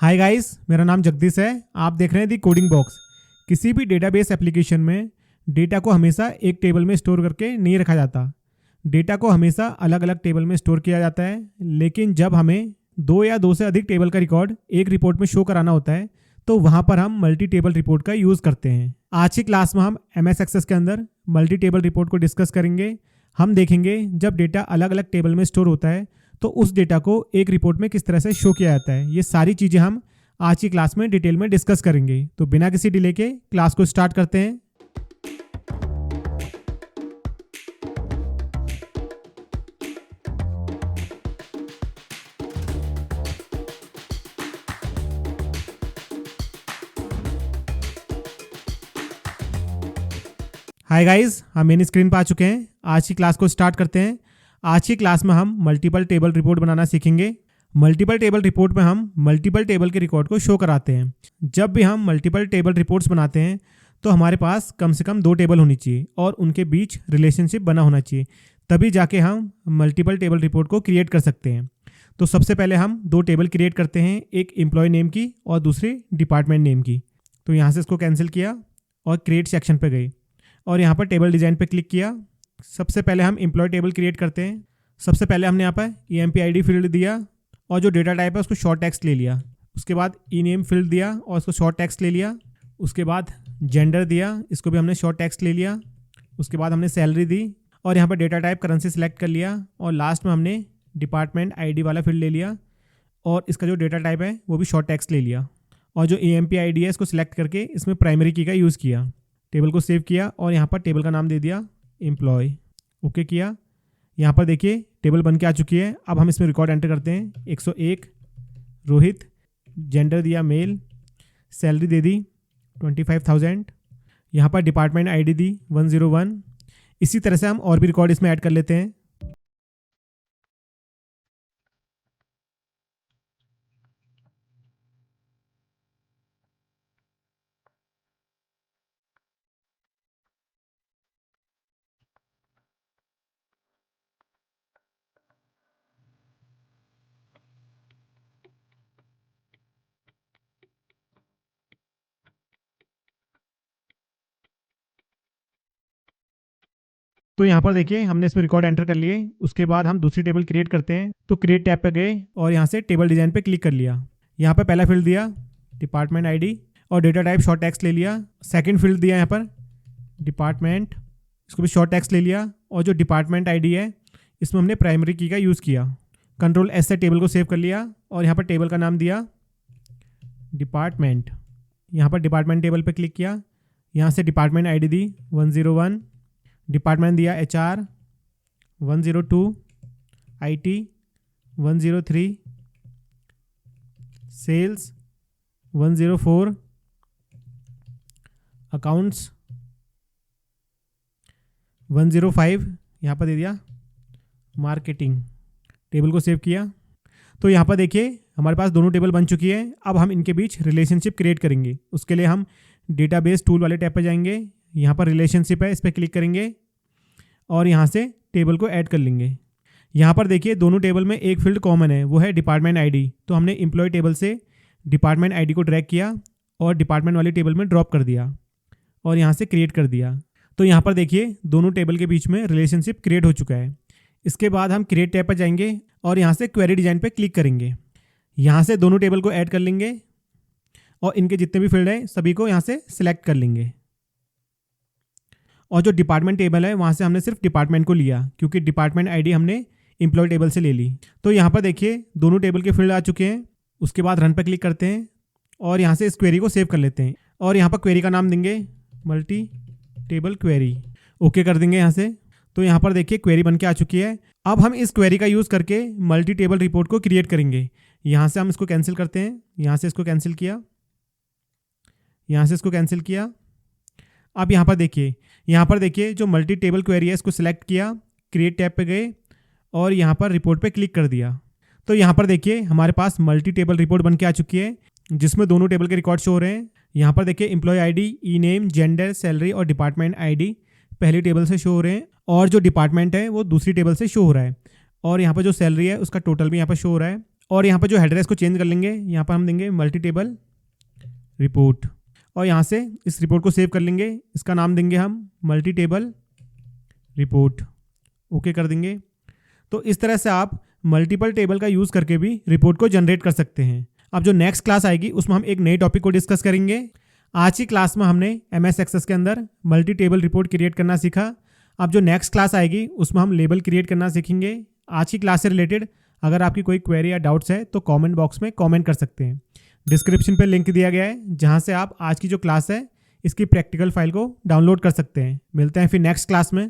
Hi guys, मेरा नाम जगदीश है। आप देख रहे हैं दी कोडिंग बॉक्स। किसी भी डेटाबेस एप्लीकेशन में डेटा को हमेशा एक टेबल में स्टोर करके नहीं रखा जाता। डेटा को हमेशा अलग अलग टेबल में स्टोर किया जाता है, लेकिन जब हमें दो या दो से अधिक टेबल का रिकॉर्ड एक रिपोर्ट में शो कराना होता है तो वहाँ पर हम मल्टी टेबल रिपोर्ट का यूज़ करते हैं। आज की क्लास में हम MS एक्सेस के अंदर मल्टी टेबल रिपोर्ट को डिस्कस करेंगे। हम देखेंगे जब डेटा अलग अलग टेबल में स्टोर होता है तो उस डेटा को एक रिपोर्ट में किस तरह से शो किया जाता है। ये सारी चीज़ें हम आज की क्लास में डिटेल में डिस्कस करेंगे। तो बिना किसी डिले के क्लास को स्टार्ट करते हैं। हाय गाइस, हम मेन स्क्रीन पर आ चुके हैं। आज की क्लास को स्टार्ट करते हैं। आज की क्लास में हम मल्टीपल टेबल रिपोर्ट बनाना सीखेंगे। मल्टीपल टेबल रिपोर्ट में हम मल्टीपल टेबल के रिकॉर्ड को शो कराते हैं। जब भी हम मल्टीपल टेबल रिपोर्ट्स बनाते हैं तो हमारे पास कम से कम दो टेबल होनी चाहिए और उनके बीच रिलेशनशिप बना होना चाहिए, तभी जाके हम मल्टीपल टेबल रिपोर्ट को क्रिएट कर सकते हैं। तो सबसे पहले हम दो टेबल क्रिएट करते हैं, एक एम्प्लॉय नेम की और दूसरी डिपार्टमेंट नेम की। तो यहाँ से इसको कैंसिल किया और क्रिएट सेक्शन पर गए और यहाँ पर टेबल डिज़ाइन पर क्लिक किया। सबसे पहले हम एम्प्लॉय टेबल क्रिएट करते हैं। सबसे पहले हमने यहाँ पर EMP-ID फील्ड दिया और जो डेटा टाइप है उसको शॉर्ट टेक्स्ट ले लिया। उसके बाद ई-नेम फील्ड दिया और उसको शॉर्ट टेक्स्ट ले लिया। उसके बाद जेंडर दिया, इसको भी हमने शॉर्ट टेक्स्ट ले लिया। उसके बाद हमने सैलरी दी और यहाँ पर डेटा टाइप करेंसी सेलेक्ट कर लिया और लास्ट में हमने डिपार्टमेंट ID वाला फील्ड ले लिया और इसका जो डेटा टाइप है वो भी शॉर्ट टेक्स्ट ले लिया। और जो EMP-ID है इसको सिलेक्ट करके इसमें प्राइमरी की का यूज़ किया। टेबल को सेव किया और यहाँ पर टेबल का नाम दे दिया एम्प्लॉय। ओके किया। यहाँ पर देखिए टेबल बन के आ चुकी है। अब हम इसमें रिकॉर्ड एंटर करते हैं। 101 रोहित, जेंडर दिया मेल, सैलरी दे दी 25,000। यहाँ पर डिपार्टमेंट ID दी 101। इसी तरह से हम और भी रिकॉर्ड इसमें ऐड कर लेते हैं। तो यहाँ पर देखिए हमने इसमें रिकॉर्ड एंटर कर लिए। उसके बाद हम दूसरी टेबल क्रिएट करते हैं। तो क्रिएट टैब पे गए और यहाँ से टेबल डिज़ाइन पे क्लिक कर लिया। यहाँ पे पहला फील्ड दिया डिपार्टमेंट ID और डेटा टाइप शॉर्ट टेक्स्ट ले लिया। सेकंड फील्ड दिया यहाँ पर डिपार्टमेंट, इसको भी शॉर्ट टेक्स्ट ले लिया और जो डिपार्टमेंट ID है इसमें हमने प्राइमरी की का यूज़ किया। Ctrl+S से टेबल को सेव कर लिया और यहाँ पर टेबल का नाम दिया डिपार्टमेंट। यहाँ पर डिपार्टमेंट टेबल पर क्लिक किया। यहाँ से डिपार्टमेंट ID दी 101, डिपार्टमेंट दिया HR 102, IT 103, सेल्स 104, अकाउंट्स 105, यहाँ पर दे दिया मार्केटिंग। टेबल को सेव किया। तो यहाँ पर देखिए हमारे पास दोनों टेबल बन चुकी है। अब हम इनके बीच रिलेशनशिप क्रिएट करेंगे। उसके लिए हम डेटाबेस टूल वाले टैब पर जाएंगे। यहाँ पर रिलेशनशिप है, इस पर क्लिक करेंगे और यहाँ से टेबल को ऐड कर लेंगे। यहाँ पर देखिए दोनों टेबल में एक फील्ड कॉमन है, वो है डिपार्टमेंट ID। तो हमने एम्प्लॉय टेबल से डिपार्टमेंट ID को ड्रैग किया और डिपार्टमेंट वाली टेबल में ड्रॉप कर दिया और यहाँ से क्रिएट कर दिया। तो यहाँ पर देखिए दोनों टेबल के बीच में रिलेशनशिप क्रिएट हो चुका है। इसके बाद हम क्रिएट टैब पर जाएंगे और यहाँ से क्वेरी डिज़ाइन पर क्लिक करेंगे। यहाँ से दोनों टेबल को ऐड कर लेंगे और इनके जितने भी फील्ड हैं सभी को यहाँ से सिलेक्ट कर लेंगे। और जो डिपार्टमेंट टेबल है वहाँ से हमने सिर्फ डिपार्टमेंट को लिया क्योंकि डिपार्टमेंट ID हमने एम्प्लॉय टेबल से ले ली। तो यहाँ पर देखिए दोनों टेबल के फील्ड आ चुके हैं। उसके बाद रन पर क्लिक करते हैं और यहाँ से इस क्वेरी को सेव कर लेते हैं और यहाँ पर क्वेरी का नाम देंगे मल्टी टेबल क्वेरी। ओके कर देंगे यहाँ से। तो यहाँ पर देखिए क्वेरी बन के आ चुकी है। अब हम इस क्वेरी का यूज़ करके मल्टी टेबल रिपोर्ट को क्रिएट करेंगे। यहाँ से हम इसको कैंसिल करते हैं। यहाँ से इसको कैंसिल किया, यहाँ से इसको कैंसिल किया। अब यहाँ पर देखिए जो मल्टी टेबल क्वेरी है इसको सिलेक्ट किया, क्रिएट टैब पे गए और यहाँ पर रिपोर्ट पे क्लिक कर दिया। तो यहाँ पर देखिए हमारे पास मल्टी टेबल रिपोर्ट बन के आ चुकी है जिसमें दोनों टेबल के रिकॉर्ड शो हो रहे हैं। यहाँ पर देखिए एम्प्लॉय ID, ई-नेम, जेंडर, सैलरी और डिपार्टमेंट ID पहली टेबल से शो हो रहे हैं और जो डिपार्टमेंट है वो दूसरी टेबल से शो हो रहा है। और यहाँ पर जो सैलरी है उसका टोटल भी यहाँ पर शो हो रहा है और यहाँ पर जो हेडर है इसको चेंज कर लेंगे, यहाँ पर हम देंगे मल्टी टेबल रिपोर्ट और यहाँ से इस रिपोर्ट को सेव कर लेंगे। इसका नाम देंगे हम मल्टी टेबल रिपोर्ट। ओके कर देंगे। तो इस तरह से आप मल्टीपल टेबल का यूज़ करके भी रिपोर्ट को जनरेट कर सकते हैं। अब जो नेक्स्ट क्लास आएगी उसमें हम एक नए टॉपिक को डिस्कस करेंगे। आज की क्लास में हमने MS एक्सेस के अंदर मल्टी टेबल रिपोर्ट क्रिएट करना सीखा। अब जो नेक्स्ट क्लास आएगी उसमें हम लेबल क्रिएट करना सीखेंगे। आज की क्लास से रिलेटेड अगर आपकी कोई क्वेरी या डाउट्स है तो कमेंट बॉक्स में कमेंट कर सकते हैं। डिस्क्रिप्शन पे लिंक दिया गया है जहां से आप आज की जो क्लास है इसकी प्रैक्टिकल फाइल को डाउनलोड कर सकते हैं। मिलते हैं फिर नेक्स्ट क्लास में।